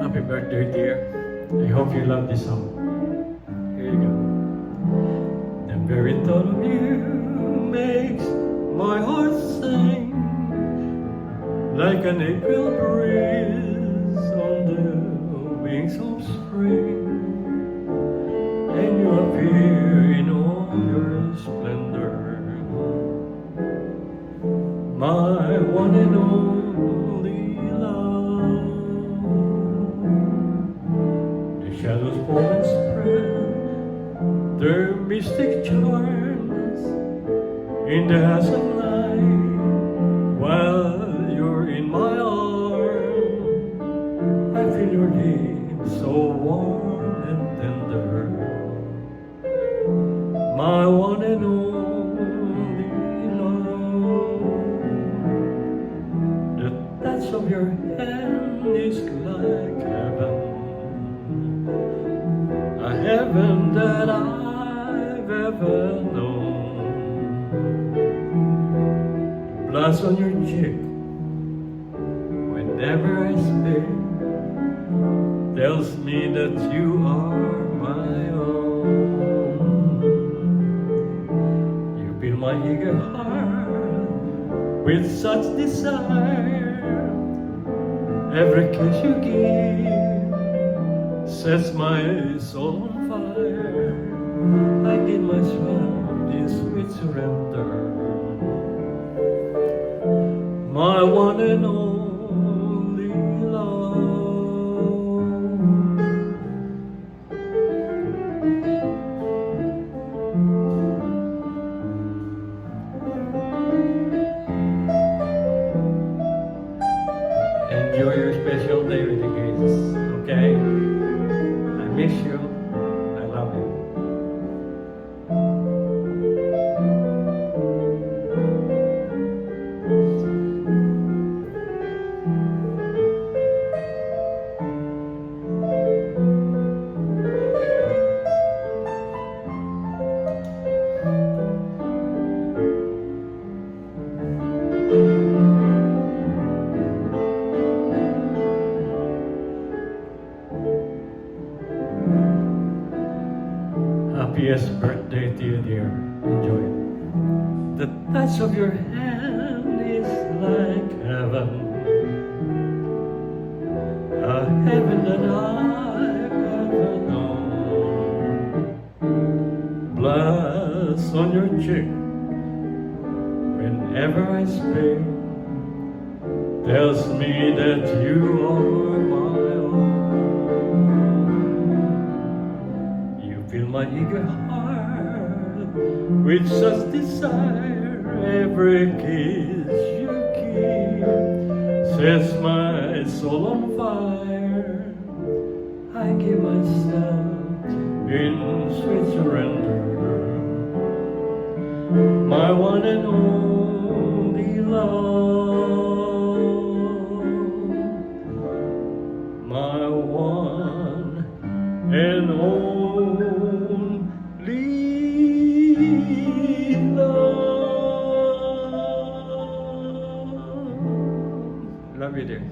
Happy birthday, dear. I hope you love this song. Here you go. The very thought of you makes my heart sing like an April breeze on the wings of spring. And you appear in all your splendor, my one and only love. The shadows fall and spread their mystic charms in the house of night while you're in my arms. I feel your lips so warm and tender, my one and only love. The touch of your hand is like heaven, a heaven that I've ever known. Blush on your cheek whenever I speak tells me that you are my own. You fill my eager heart with such desire. Every kiss you give sets my soul on fire. I give myself this sweet surrender, my one and only love. Enjoy your special day with the kids, okay? I miss you. I love you. Happiest birthday to you, dear. Enjoy it. The touch of your hand is like heaven, a heaven that I've ever known. Blush on your cheek whenever I speak tells me that you are my own. Fill my eager heart with such desire. Every kiss you give sets my soul on fire. I give myself in sweet surrender, my one and only love, my one and only love. Love you, dear.